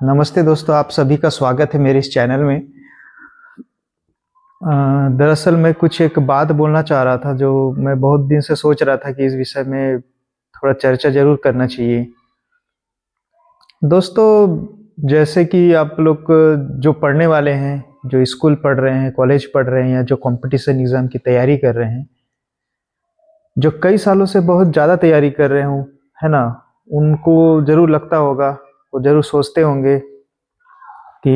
नमस्ते दोस्तों, आप सभी का स्वागत है मेरे इस चैनल में। दरअसल मैं कुछ एक बात बोलना चाह रहा था जो मैं बहुत दिन से सोच रहा था कि इस विषय में थोड़ा चर्चा ज़रूर करना चाहिए। दोस्तों, जैसे कि आप लोग जो पढ़ने वाले हैं, जो स्कूल पढ़ रहे हैं, कॉलेज पढ़ रहे हैं या जो कॉम्पिटिशन एग्ज़ाम की तैयारी कर रहे हैं, जो कई सालों से बहुत ज़्यादा तैयारी कर रहे हों, है ना? उनको ज़रूर लगता होगा, वो ज़रूर सोचते होंगे कि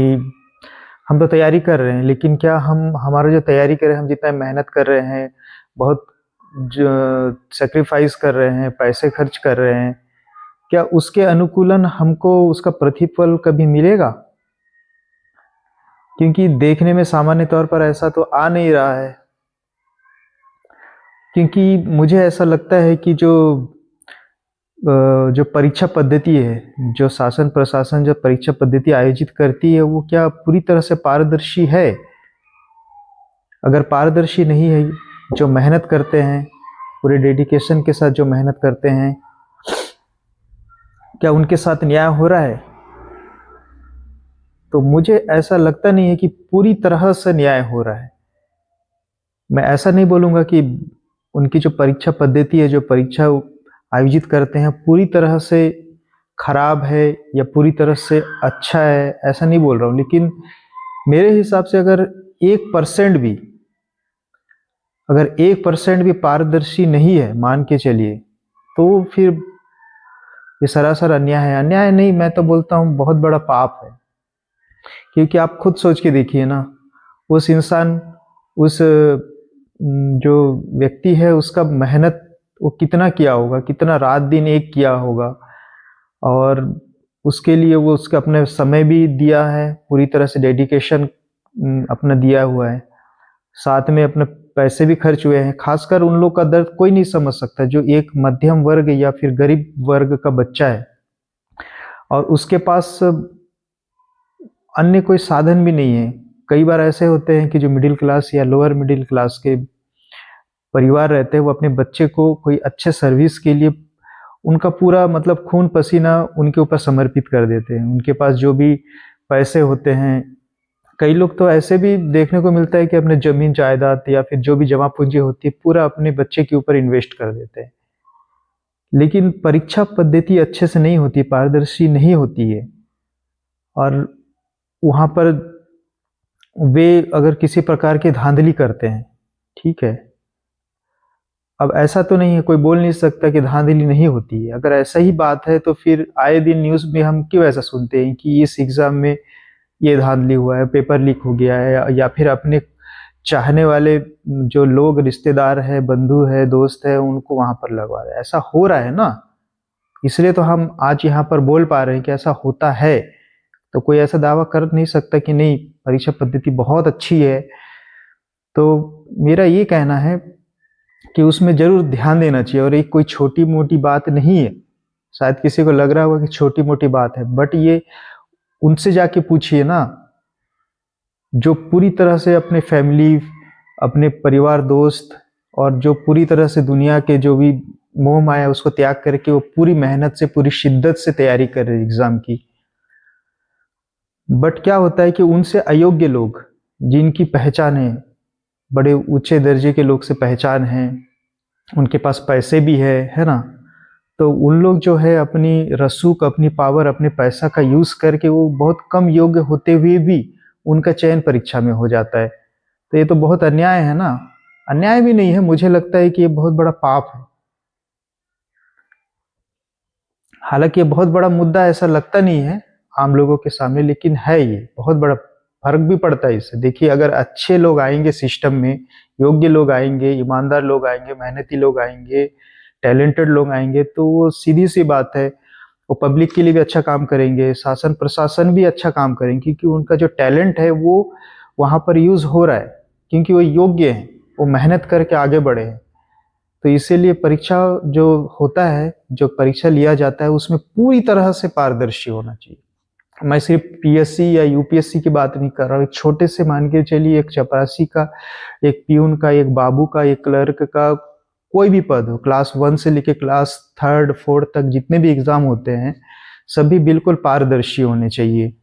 हम तो तैयारी कर रहे हैं, लेकिन क्या हम हमारा जो तैयारी कर रहे हैं, हम जितना मेहनत कर रहे हैं, बहुत जो सैक्रिफाइस कर रहे हैं, पैसे खर्च कर रहे हैं, क्या उसके अनुकूलन हमको उसका प्रतिफल कभी मिलेगा? क्योंकि देखने में सामान्य तौर पर ऐसा तो आ नहीं रहा है। क्योंकि मुझे ऐसा लगता है कि जो परीक्षा पद्धति है, जो शासन प्रशासन जो परीक्षा पद्धति आयोजित करती है, वो क्या पूरी तरह से पारदर्शी है? अगर पारदर्शी नहीं है, जो मेहनत करते हैं, पूरे डेडिकेशन के साथ जो मेहनत करते हैं, क्या उनके साथ न्याय हो रहा है? तो मुझे ऐसा लगता नहीं है कि पूरी तरह से न्याय हो रहा है। मैं ऐसा नहीं बोलूँगा कि उनकी जो परीक्षा पद्धति है, जो परीक्षा आयोजित करते हैं, पूरी तरह से खराब है या पूरी तरह से अच्छा है, ऐसा नहीं बोल रहा हूँ। लेकिन मेरे हिसाब से अगर 1% भी पारदर्शी नहीं है, मान के चलिए, तो फिर ये सरासर अन्याय है। अन्याय नहीं, मैं तो बोलता हूँ बहुत बड़ा पाप है। क्योंकि आप खुद सोच के देखिए ना, उस इंसान उस जो व्यक्ति है, उसका मेहनत वो कितना किया होगा, कितना रात दिन एक किया होगा, और उसके लिए वो उसका अपने समय भी दिया है, पूरी तरह से डेडिकेशन अपना दिया हुआ है, साथ में अपने पैसे भी खर्च हुए हैं। खासकर उन लोग का दर्द कोई नहीं समझ सकता जो एक मध्यम वर्ग या फिर गरीब वर्ग का बच्चा है और उसके पास अन्य कोई साधन भी नहीं है। कई बार ऐसे होते हैं कि जो मिडिल क्लास या लोअर मिडिल क्लास के परिवार रहते हैं, वो अपने बच्चे को कोई अच्छे सर्विस के लिए उनका पूरा मतलब खून पसीना उनके ऊपर समर्पित कर देते हैं। उनके पास जो भी पैसे होते हैं, कई लोग तो ऐसे भी देखने को मिलता है कि अपने जमीन जायदाद या फिर जो भी जमा पूंजी होती है, पूरा अपने बच्चे के ऊपर इन्वेस्ट कर देते हैं। लेकिन परीक्षा पद्धति अच्छे से नहीं होती, पारदर्शी नहीं होती है, और वहाँ पर वे अगर किसी प्रकार की धांधली करते हैं, ठीक है। अब ऐसा तो नहीं है, कोई बोल नहीं सकता कि धांधली नहीं होती है। अगर ऐसा ही बात है तो फिर आए दिन न्यूज़ में हम क्यों ऐसा सुनते हैं कि इस एग्ज़ाम में ये धांधली हुआ है, पेपर लीक हो गया है, या फिर अपने चाहने वाले जो लोग रिश्तेदार है, बंधु है, दोस्त है, उनको वहाँ पर लगवा रहे हैं। ऐसा हो रहा है ना, इसलिए तो हम आज यहाँ पर बोल पा रहे हैं कि ऐसा होता है। तो कोई ऐसा दावा कर नहीं सकता कि नहीं, परीक्षा पद्धति बहुत अच्छी है। तो मेरा ये कहना है कि उसमें ज़रूर ध्यान देना चाहिए, और एक कोई छोटी-मोटी बात नहीं है। शायद किसी को लग रहा होगा कि छोटी-मोटी बात है, बट ये उनसे जाके पूछिए ना, जो पूरी तरह से अपने फैमिली, अपने परिवार, दोस्त, और जो पूरी तरह से दुनिया के जो भी मोह माया उसको त्याग करके वो पूरी मेहनत से, पूरी शिद्दत से तैयारी कर रहे हैं एग्ज़ाम की। बट क्या होता है कि उनसे अयोग्य लोग, जिनकी पहचान है, बड़े ऊँचे दर्जे के लोग से पहचान है, उनके पास पैसे भी है ना? तो उन लोग जो है अपनी रसूख, अपनी पावर, अपने पैसा का यूज़ करके वो बहुत कम योग्य होते हुए भी उनका चयन परीक्षा में हो जाता है। तो ये तो बहुत अन्याय है ना? अन्याय भी नहीं है, मुझे लगता है कि ये बहुत बड़ा पाप है। हालाँकि ये बहुत बड़ा मुद्दा ऐसा लगता नहीं है आम लोगों के सामने, लेकिन है ये बहुत बड़ा, फ़र्क भी पड़ता है इससे। देखिए, अगर अच्छे लोग आएँगे सिस्टम में, योग्य लोग आएँगे, ईमानदार लोग आएँगे, मेहनती लोग आएँगे, टैलेंटेड लोग आएँगे, तो वो सीधी-सी बात है, वो पब्लिक के लिए भी अच्छा काम करेंगे, शासन प्रशासन भी अच्छा काम करेंगे, क्योंकि उनका जो टैलेंट है वो वहाँ पर यूज़ हो रहा है, क्योंकि वो योग्य हैं, वो मेहनत करके आगे बढ़े हैं। तो इसीलिए परीक्षा जो होता है, जो परीक्षा लिया जाता है, उसमें पूरी तरह से पारदर्शी होना चाहिए। मैं सिर्फ पीएससी या यूपीएससी की बात नहीं कर रहा हूँ, एक छोटे से मान के चलिए, एक चपरासी का, एक पियून का, एक बाबू का, एक क्लर्क का, कोई भी पद हो, क्लास 1 से लेके क्लास 3rd 4th तक जितने भी एग्ज़ाम होते हैं, सभी बिल्कुल पारदर्शी होने चाहिए।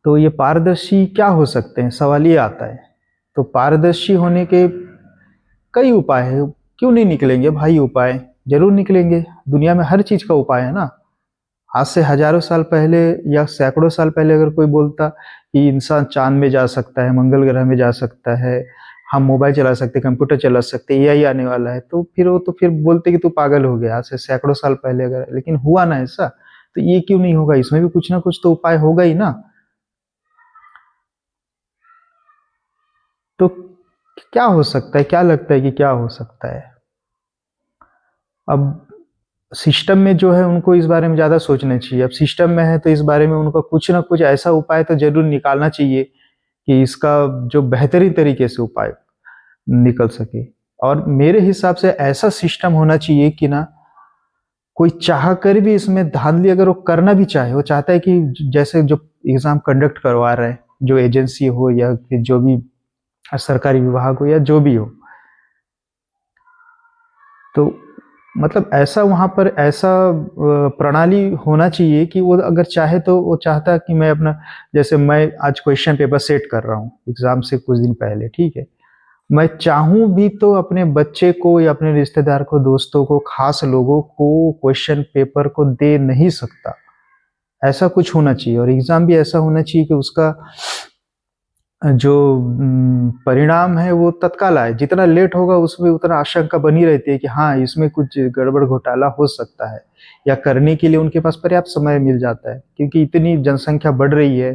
तो ये पारदर्शी क्या हो सकते हैं, सवाल ये आता है। तो पारदर्शी होने के कई उपाय हैं, क्यों नहीं निकलेंगे भाई उपाय, जरूर निकलेंगे। दुनिया में हर चीज का उपाय है ना। आज से हजारों साल पहले या सैकड़ों साल पहले अगर कोई बोलता कि इंसान चांद में जा सकता है, मंगल ग्रह में जा सकता है, हम मोबाइल चला सकते, कंप्यूटर चला सकते, एआई आने वाला है, तो फिर वो तो फिर बोलते कि तू पागल हो गया। आज से सैकड़ों साल पहले अगर, लेकिन हुआ ना ऐसा, तो ये क्यों नहीं होगा, इसमें भी कुछ ना कुछ तो उपाय होगा ही ना। तो क्या हो सकता है, क्या लगता है कि क्या हो सकता है। अब सिस्टम में जो है उनको इस बारे में ज़्यादा सोचना चाहिए। अब सिस्टम में है तो इस बारे में उनको कुछ ना कुछ ऐसा उपाय तो ज़रूर निकालना चाहिए कि इसका जो बेहतरीन तरीके से उपाय निकल सके। और मेरे हिसाब से ऐसा सिस्टम होना चाहिए कि ना कोई चाह कर भी इसमें धांधली, अगर वो करना भी चाहे, वो चाहता है कि जैसे जो एग्ज़ाम कंडक्ट करवा रहे हैं, जो एजेंसी हो या फिर जो भी सरकारी विभाग हो या जो भी हो, तो मतलब ऐसा वहाँ पर ऐसा प्रणाली होना चाहिए कि वो अगर चाहे तो वो चाहता कि मैं अपना, जैसे मैं आज क्वेश्चन पेपर सेट कर रहा हूँ एग्जाम से कुछ दिन पहले, ठीक है, मैं चाहूँ भी तो अपने बच्चे को या अपने रिश्तेदार को, दोस्तों को, खास लोगों को क्वेश्चन पेपर को दे नहीं सकता। ऐसा कुछ होना चाहिए। और एग्जाम भी ऐसा होना चाहिए कि उसका जो परिणाम है वो तत्काल आए। जितना लेट होगा उसमें उतना आशंका बनी रहती है कि हाँ इसमें कुछ गड़बड़ घोटाला हो सकता है, या करने के लिए उनके पास पर्याप्त समय मिल जाता है, क्योंकि इतनी जनसंख्या बढ़ रही है,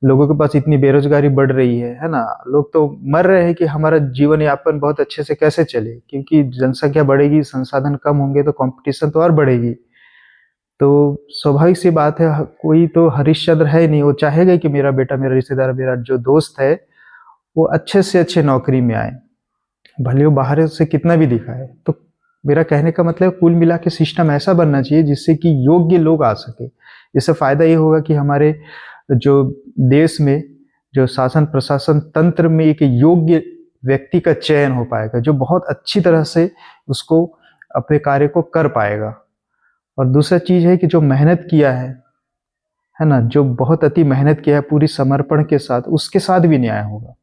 लोगों के पास इतनी बेरोजगारी बढ़ रही है ना। लोग तो मर रहे हैं कि हमारा जीवन यापन बहुत अच्छे से कैसे चले, क्योंकि जनसंख्या बढ़ेगी, संसाधन कम होंगे तो कंपटीशन तो और बढ़ेगी। तो स्वाभाविक सी बात है, कोई तो हरिश्चंद्र है नहीं, वो चाहेगा कि मेरा बेटा, मेरा रिश्तेदार, मेरा जो दोस्त है वो अच्छे से अच्छे नौकरी में आए, भले वो बाहर से कितना भी दिखाए। तो मेरा कहने का मतलब कुल मिला के सिस्टम ऐसा बनना चाहिए जिससे कि योग्य लोग आ सके। इससे फायदा ये होगा कि हमारे जो देश में जो शासन प्रशासन तंत्र में एक योग्य व्यक्ति का चयन हो पाएगा, जो बहुत अच्छी तरह से उसको अपने कार्य को कर पाएगा। और दूसरा चीज है कि जो मेहनत किया है ना, जो बहुत अति मेहनत किया है पूरी समर्पण के साथ, उसके साथ भी न्याय होगा।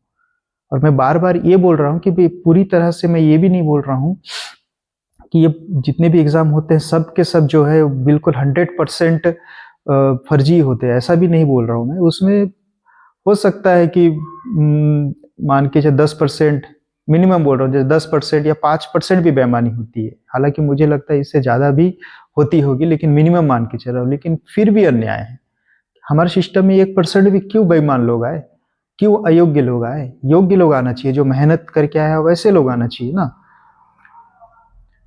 और मैं बार बार ये बोल रहा हूँ कि पूरी तरह से मैं ये भी नहीं बोल रहा हूँ कि ये जितने भी एग्जाम होते हैं सब के सब जो है बिल्कुल 100% फर्जी होते हैं, ऐसा भी नहीं बोल रहा हूँ मैं। उसमें हो सकता है कि मान के चलो 10%, मिनिमम बोल रहा हूँ, जैसे 10% या 5% भी बेईमानी होती है। हालांकि मुझे लगता है इससे ज़्यादा भी होती होगी, लेकिन मिनिमम मान के चल रहा हूँ। लेकिन फिर भी अन्याय है। हमारे सिस्टम में 1% भी क्यों बेईमान लोग आए, क्यों अयोग्य लोग आए। योग्य लोग आना चाहिए, जो मेहनत करके आया वैसे लोग आना चाहिए ना।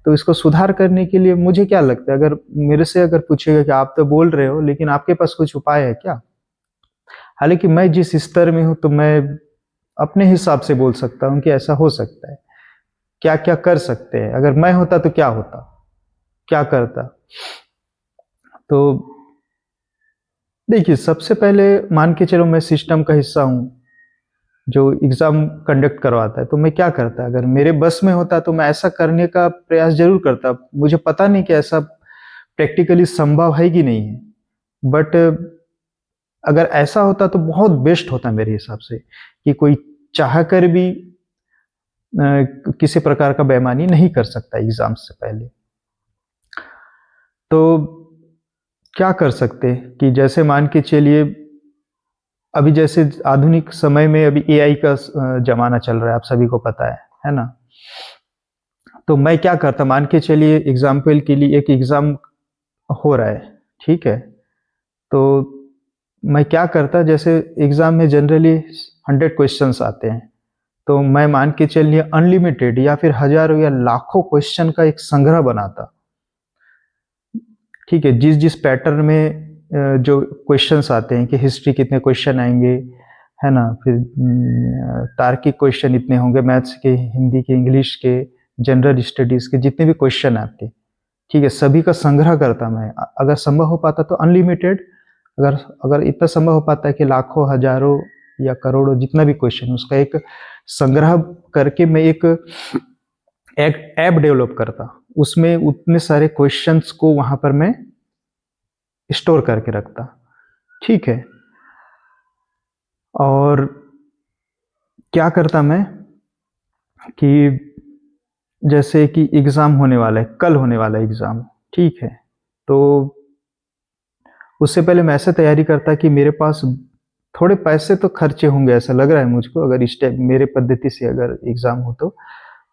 तो इसको सुधार करने के लिए मुझे क्या लगता है, अगर मेरे से अगर पूछेगा कि आप तो बोल रहे हो लेकिन आपके पास कुछ उपाय है क्या, हालांकि मैं जिस स्तर में हूं तो मैं अपने हिसाब से बोल सकता हूं कि ऐसा हो सकता है। क्या क्या कर सकते हैं, अगर मैं होता तो क्या होता, क्या करता। तो देखिए, सबसे पहले मान के चलो मैं सिस्टम का हिस्सा हूं जो एग्जाम कंडक्ट करवाता है, तो मैं क्या करता, अगर मेरे बस में होता तो मैं ऐसा करने का प्रयास जरूर करता। मुझे पता नहीं कि ऐसा प्रैक्टिकली संभव है कि नहीं है, बट अगर ऐसा होता तो बहुत बेस्ट होता मेरे हिसाब से, कि कोई चाह कर भी किसी प्रकार का बेईमानी नहीं कर सकता एग्जाम से पहले। तो क्या कर सकते कि जैसे मान के चलिए अभी जैसे आधुनिक समय में अभी एआई का जमाना चल रहा है, आप सभी को पता है ना। तो मैं क्या करता, मान के चलिए एग्जाम्पल के लिए एक एग्जाम हो रहा है, ठीक है, तो मैं क्या करता, जैसे एग्जाम में जनरली 100 क्वेश्चंस आते हैं, तो मैं मान के चलिए अनलिमिटेड या फिर हजारों या लाखों क्वेश्चन का एक संग्रह बनाता, ठीक है। जिस जिस पैटर्न में जो क्वेश्चंस आते हैं कि हिस्ट्री कितने क्वेश्चन आएंगे, है ना, फिर तार्किक क्वेश्चन इतने होंगे, मैथ्स के, हिंदी के, इंग्लिश के, जनरल स्टडीज के जितने भी क्वेश्चन आते, ठीक है, सभी का संग्रह करता मैं। अगर संभव हो पाता तो अनलिमिटेड, अगर अगर इतना संभव हो पाता है कि लाखों, हजारों या करोड़ों जितना भी क्वेश्चन, उसका एक संग्रह करके मैं एक ऐप डेवलप करता, उसमें उतने सारे क्वेश्चंस को वहां पर मैं स्टोर करके रखता। ठीक है, और क्या करता मैं कि जैसे कि एग्ज़ाम होने वाला है, कल होने वाला है एग्ज़ाम, ठीक है? तो उससे पहले मैं ऐसे तैयारी करता कि मेरे पास थोड़े पैसे तो खर्चे होंगे, ऐसा लग रहा है मुझको, अगर इस टाइप मेरे पद्धति से अगर एग्ज़ाम हो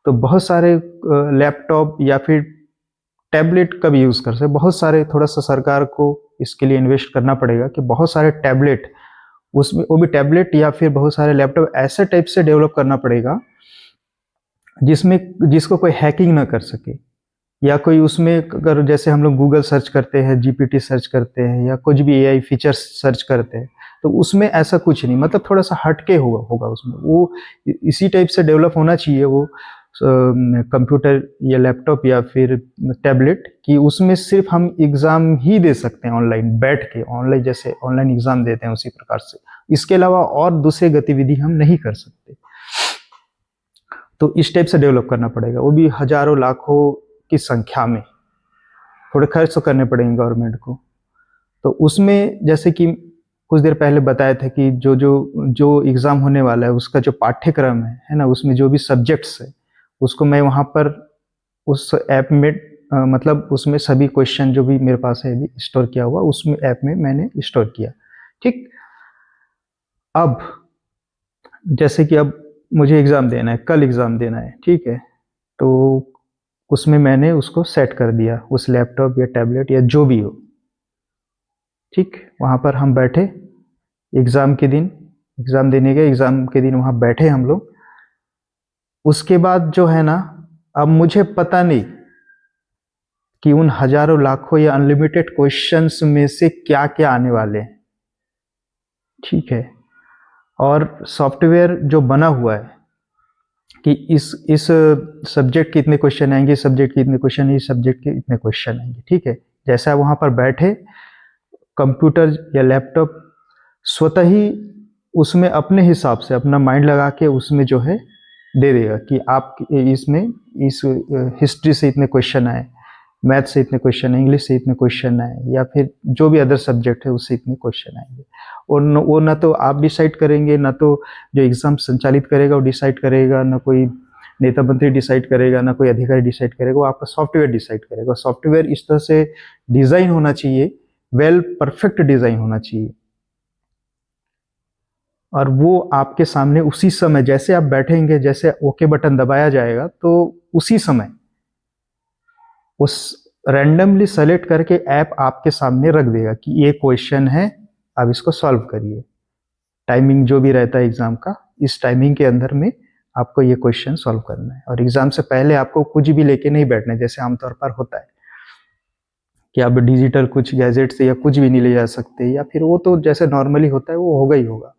तो बहुत सारे लैपटॉप या फिर टैबलेट का भी यूज़ कर सकते, बहुत सारे, थोड़ा-सा सरकार को इसके लिए इन्वेस्ट करना पड़ेगा कि बहुत सारे टैबलेट, उसमें वो भी टैबलेट या फिर बहुत सारे लैपटॉप ऐसे टाइप से डेवलप करना पड़ेगा जिसमें जिसको कोई हैकिंग ना कर सके, या कोई उसमें अगर जैसे हम लोग गूगल सर्च करते हैं, जीपीटी सर्च करते हैं या कुछ भी एआई फीचर्स सर्च करते हैं, तो उसमें ऐसा कुछ नहीं, मतलब थोड़ा-सा हटके होगा उसमें। वो इसी टाइप से डेवलप होना चाहिए वो कंप्यूटर या लैपटॉप या फिर टैबलेट, कि उसमें सिर्फ़ हम एग्ज़ाम ही दे सकते हैं ऑनलाइन बैठ के, ऑनलाइन जैसे ऑनलाइन एग्ज़ाम देते हैं उसी प्रकार से। इसके अलावा और दूसरी गतिविधि हम नहीं कर सकते। तो इस टाइप से डेवलप करना पड़ेगा, वो भी हज़ारों लाखों की संख्या में। थोड़े खर्च तो करने पड़ेंगे गवर्नमेंट को। तो उसमें जैसे कि कुछ देर पहले बताया था कि जो एग्ज़ाम होने वाला है उसका जो पाठ्यक्रम है ना? उसमें जो भी सब्जेक्ट्स है, उसको मैं वहाँ पर उस ऐप में मतलब उसमें सभी क्वेश्चन जो भी मेरे पास है अभी स्टोर किया हुआ, उसमें ऐप में मैंने स्टोर किया। ठीक? अब जैसे कि अब मुझे एग्ज़ाम देना है, कल एग्ज़ाम देना है, ठीक है? तो उसमें मैंने उसको सेट कर दिया, उस लैपटॉप या टैबलेट या जो भी हो, ठीक? वहाँ पर हम बैठे, एग्ज़ाम के दिन, एग्ज़ाम देने गए, एग्ज़ाम के दिन वहाँ बैठे हम लोग। उसके बाद जो है ना, अब मुझे पता नहीं कि उन हज़ारों लाखों या अनलिमिटेड क्वेश्चंस में से क्या-क्या आने वाले हैं, ठीक है? और सॉफ्टवेयर जो बना हुआ है कि इस सब्जेक्ट के इतने क्वेश्चन आएंगे, इस सब्जेक्ट के इतने क्वेश्चन आएंगे, इस सब्जेक्ट के इतने क्वेश्चन आएंगे, ठीक है? जैसे आप वहाँ पर बैठे, कंप्यूटर या लैपटॉप स्वतः ही उसमें अपने हिसाब से अपना माइंड लगा के उसमें जो है दे देगा कि आप इसमें इस हिस्ट्री से इतने क्वेश्चन आए, मैथ से इतने क्वेश्चन आए, इंग्लिश से इतने क्वेश्चन आए, या फिर जो भी अदर सब्जेक्ट है उससे इतने क्वेश्चन आएंगे। और वो ना तो आप डिसाइड करेंगे, ना तो जो एग्ज़ाम संचालित करेगा वो डिसाइड करेगा, ना कोई नेता मंत्री डिसाइड करेगा, ना कोई अधिकारी डिसाइड करेगा, वो आपका सॉफ्टवेयर डिसाइड करेगा। सॉफ्टवेयर इस तरह से डिज़ाइन होना चाहिए, वेल परफेक्ट डिज़ाइन होना चाहिए, और वो आपके सामने उसी समय जैसे आप बैठेंगे, जैसे ओके बटन दबाया जाएगा, तो उसी समय उस रैंडमली सेलेक्ट करके ऐप आपके सामने रख देगा कि ये क्वेश्चन है, अब इसको सॉल्व करिए। टाइमिंग जो भी रहता है एग्ज़ाम का, इस टाइमिंग के अंदर में आपको ये क्वेश्चन सॉल्व करना है, और एग्ज़ाम से पहले आपको कुछ भी लेके नहीं बैठना है, जैसे आमतौर पर होता है कि आप डिजिटल कुछ गैजेट से या कुछ भी नहीं ले जा सकते, या फिर वो तो जैसे नॉर्मली होता है वो होगा ही होगा।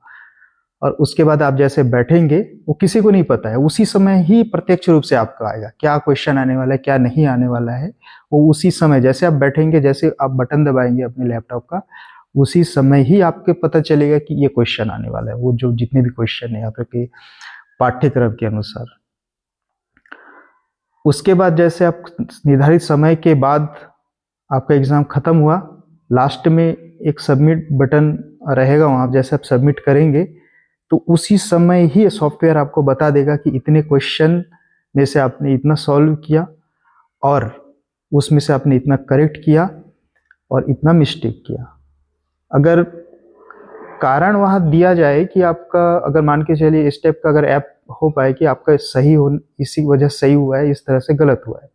और उसके बाद आप जैसे बैठेंगे, वो किसी को नहीं पता है, उसी समय ही प्रत्यक्ष रूप से आपका आएगा, क्या क्वेश्चन आने वाला है, क्या नहीं आने वाला है, वो उसी समय जैसे आप बैठेंगे, जैसे आप बटन दबाएंगे अपने लैपटॉप का, उसी समय ही आपको पता चलेगा कि ये क्वेश्चन आने वाला है, वो जो जितने भी क्वेश्चन है आपके पाठ्यक्रम के अनुसार। उसके बाद जैसे आप निर्धारित समय के बाद आपका एग्ज़ाम ख़त्म हुआ, लास्ट में एक सबमिट बटन रहेगा वहाँ, जैसे आप सबमिट करेंगे तो उसी समय ही सॉफ्टवेयर आपको बता देगा कि इतने क्वेश्चन में से आपने इतना सॉल्व किया, और उसमें से आपने इतना करेक्ट किया और इतना मिस्टेक किया। अगर कारण वहाँ दिया जाए कि आपका, अगर मान के चलिए इस टाइप का अगर ऐप हो पाए कि आपका सही हो, इसी वजह सही हुआ है, इस तरह से गलत हुआ है,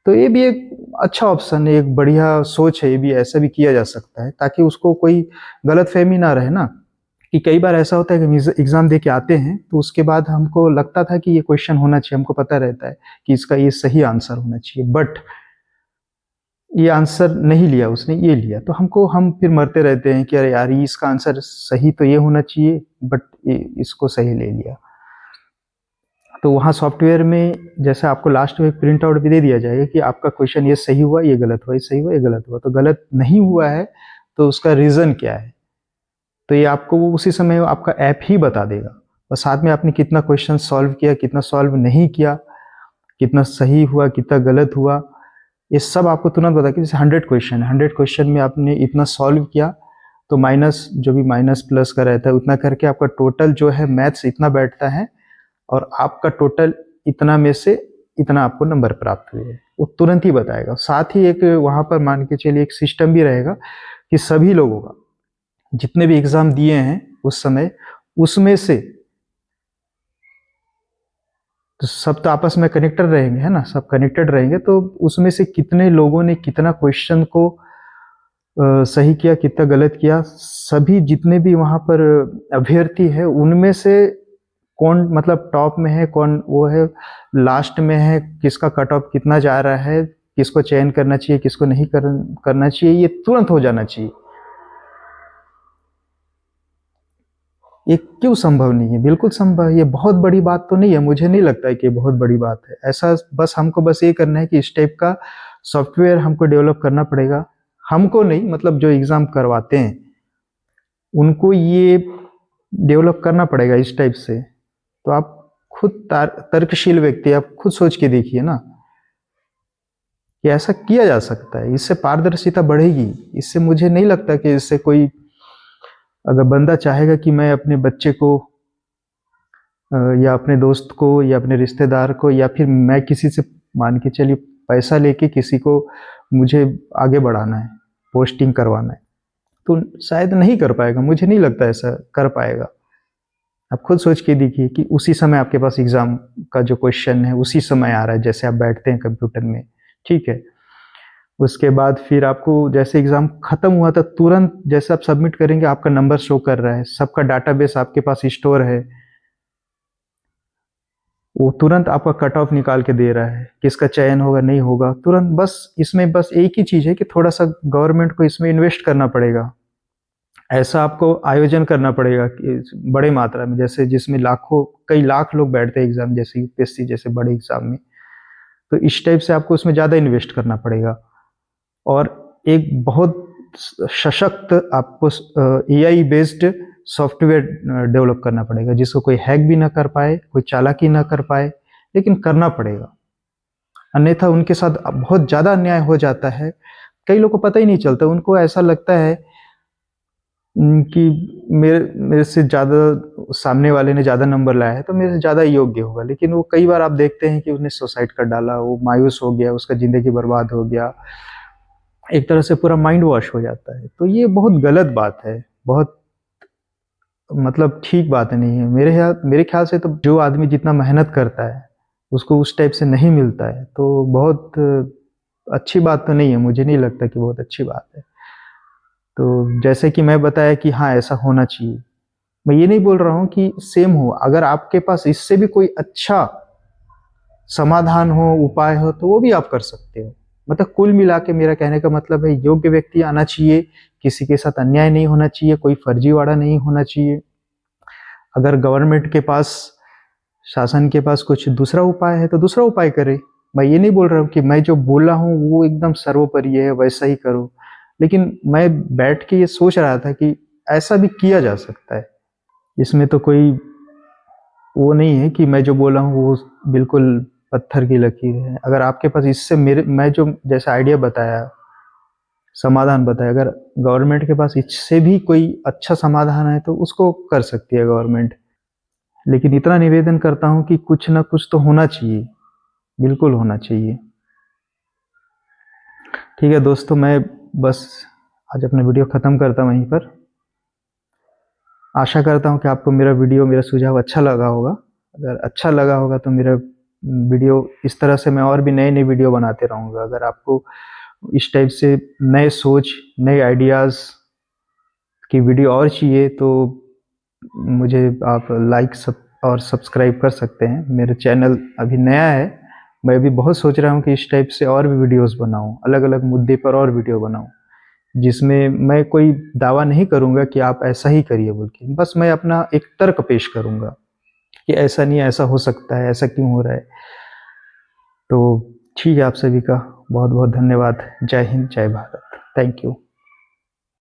तो ये भी एक अच्छा ऑप्शन है, एक बढ़िया सोच है, ये भी ऐसा भी किया जा सकता है, ताकि उसको कोई गलतफहमी ना रहे ना। कि कई बार ऐसा होता है कि एग्ज़ाम दे के आते हैं, तो उसके बाद हमको लगता था कि ये क्वेश्चन होना चाहिए, हमको पता रहता है कि इसका ये सही आंसर होना चाहिए, बट ये आंसर नहीं लिया उसने, ये लिया, तो हम फिर मरते रहते हैं कि अरे यार, ये इसका आंसर सही तो ये होना चाहिए, बट ये इसको सही ले लिया। तो वहाँ सॉफ्टवेयर में जैसे आपको लास्ट में प्रिंट आउट भी दे दिया जाएगा कि आपका क्वेश्चन ये सही हुआ, ये गलत हुआ, ये सही हुआ, ये गलत हुआ। तो गलत नहीं हुआ है तो उसका रीज़न क्या है, तो ये आपको वो उसी समय आपका ऐप ही बता देगा, और साथ में आपने कितना क्वेश्चन सॉल्व किया, कितना सॉल्व नहीं किया, कितना सही हुआ, कितना गलत हुआ, ये सब आपको तुरंत बता कि जैसे 100 क्वेश्चन है, 100 क्वेश्चन में आपने इतना सॉल्व किया तो माइनस जो भी माइनस प्लस का रहता है उतना करके आपका टोटल जो है मैथ्स इतना बैठता है और आपका टोटल इतना में से इतना आपको नंबर प्राप्त हुए हैं, वो तुरंत ही बताएगा। साथ ही एक वहाँ पर मान के चलिए एक सिस्टम भी रहेगा कि सभी लोगों का जितने भी एग्जाम दिए हैं उस समय, उसमें से तो सब तो आपस में कनेक्टेड रहेंगे, है ना, सब कनेक्टेड रहेंगे, तो उसमें से कितने लोगों ने कितना क्वेश्चन को सही किया, कितना गलत किया, सभी जितने भी वहाँ पर अभ्यर्थी है उनमें से कौन मतलब टॉप में है, कौन वो है लास्ट में है, किसका कट ऑफ कितना जा रहा है, किसको चयन करना चाहिए, किसको नहीं करना चाहिए, ये तुरंत हो जाना चाहिए। ये क्यों संभव नहीं है? बिल्कुल संभव है। ये बहुत बड़ी बात तो नहीं है, मुझे नहीं लगता है कि ये बहुत बड़ी बात है। ऐसा बस हमको बस ये करना है कि इस टाइप का सॉफ्टवेयर हमको डेवलप करना पड़ेगा। हमको नहीं, मतलब जो एग्जाम करवाते हैं उनको ये डेवलप करना पड़ेगा इस टाइप से। तो आप खुद तर्कशील व्यक्ति, आप खुद सोच के देखिए ना कि ऐसा किया जा सकता है, इससे पारदर्शिता बढ़ेगी। इससे मुझे नहीं लगता कि इससे कोई, अगर बंदा चाहेगा कि मैं अपने बच्चे को या अपने दोस्त को या अपने रिश्तेदार को या फिर मैं किसी से मान के चलिए पैसा लेके किसी को मुझे आगे बढ़ाना है, पोस्टिंग करवाना है, तो शायद नहीं कर पाएगा। मुझे नहीं लगता ऐसा कर पाएगा। आप खुद सोच के देखिए कि उसी समय आपके पास एग्जाम का जो क्वेश्चन है उसी समय आ रहा है, जैसे आप बैठते हैं कंप्यूटर में, ठीक है। उसके बाद फिर आपको जैसे एग्जाम खत्म हुआ था तुरंत जैसे आप सबमिट करेंगे आपका नंबर शो कर रहा है, सबका डाटाबेस आपके पास स्टोर है, वो तुरंत आपका कट ऑफ निकाल के दे रहा है, किसका चयन होगा नहीं होगा तुरंत। बस इसमें बस एक ही चीज है कि थोड़ा सा गवर्नमेंट को इसमें इन्वेस्ट करना पड़ेगा। ऐसा आपको आयोजन करना पड़ेगा कि बड़े मात्रा में, जैसे जिसमें लाखों कई लाख लोग बैठते हैं एग्जाम, जैसे यूपीएससी जैसे बड़े एग्जाम में, तो इस टाइप से आपको उसमें ज़्यादा इन्वेस्ट करना पड़ेगा। और एक बहुत सशक्त आपको एआई बेस्ड सॉफ्टवेयर डेवलप करना पड़ेगा जिसको कोई हैक भी ना कर पाए, कोई चालाकी ना कर पाए, लेकिन करना पड़ेगा। अन्यथा उनके साथ बहुत ज़्यादा अन्याय हो जाता है। कई लोगों को पता ही नहीं चलता, उनको ऐसा लगता है कि मेरे से ज़्यादा सामने वाले ने ज़्यादा नंबर लाया है तो मेरे से ज़्यादा योग्य होगा, लेकिन वो कई बार आप देखते हैं कि उसने सुसाइड कर डाला, वो मायूस हो गया, उसका ज़िंदगी बर्बाद हो गया, एक तरह से पूरा माइंड वॉश हो जाता है। तो ये बहुत गलत बात है, बहुत मतलब ठीक बात नहीं है। मेरे ख्याल से तो जो आदमी जितना मेहनत करता है उसको उस टाइप से नहीं मिलता है, तो बहुत अच्छी बात तो नहीं है, मुझे नहीं लगता कि बहुत अच्छी बात है। तो जैसे कि मैं बताया कि हाँ ऐसा होना चाहिए, मैं ये नहीं बोल रहा हूँ कि सेम हो, अगर आपके पास इससे भी कोई अच्छा समाधान हो, उपाय हो, तो वो भी आप कर सकते हो। मतलब कुल मिला के मेरा कहने का मतलब है योग्य व्यक्ति आना चाहिए, किसी के साथ अन्याय नहीं होना चाहिए, कोई फर्जीवाड़ा नहीं होना चाहिए। अगर गवर्नमेंट के पास, शासन के पास कुछ दूसरा उपाय है तो दूसरा उपाय करे। मैं ये नहीं बोल रहा हूँ कि मैं जो बोला हूँ वो एकदम सर्वोपरि है, वैसा ही करो, लेकिन मैं बैठ के ये सोच रहा था कि ऐसा भी किया जा सकता है। इसमें तो कोई वो नहीं है कि मैं जो बोला हूँ वो बिल्कुल पत्थर की लकीर है। अगर आपके पास इससे मैं जो जैसा आइडिया बताया, समाधान बताया, अगर गवर्नमेंट के पास इससे भी कोई अच्छा समाधान है तो उसको कर सकती है गवर्नमेंट। लेकिन इतना निवेदन करता हूँ कि कुछ ना कुछ तो होना चाहिए, बिल्कुल होना चाहिए। ठीक है दोस्तों, मैं बस आज अपना वीडियो ख़त्म करता हूँ वहीं पर। आशा करता हूँ कि आपको मेरा सुझाव अच्छा लगा होगा। अगर अच्छा लगा होगा तो मेरा वीडियो इस तरह से मैं और भी नए-नए वीडियो बनाते रहूँगा। अगर आपको इस टाइप से नए सोच, नए आइडियाज़ की वीडियो और चाहिए तो मुझे आप लाइक और सब्सक्राइब कर सकते हैं। मेरा चैनल अभी नया है, मैं अभी बहुत सोच रहा हूँ कि इस टाइप से और भी वीडियोज़ बनाऊँ, अलग-अलग मुद्दे पर और वीडियो बनाऊँ, जिसमें मैं कोई दावा नहीं करूँगा कि आप ऐसा ही करिए बोल के, बस मैं अपना एक तर्क पेश करूँगा कि ऐसा नहीं, ऐसा हो सकता है, ऐसा क्यों हो रहा है। तो ठीक है, आप सभी का बहुत-बहुत धन्यवाद। जय हिंद, जय भारत। Thank you.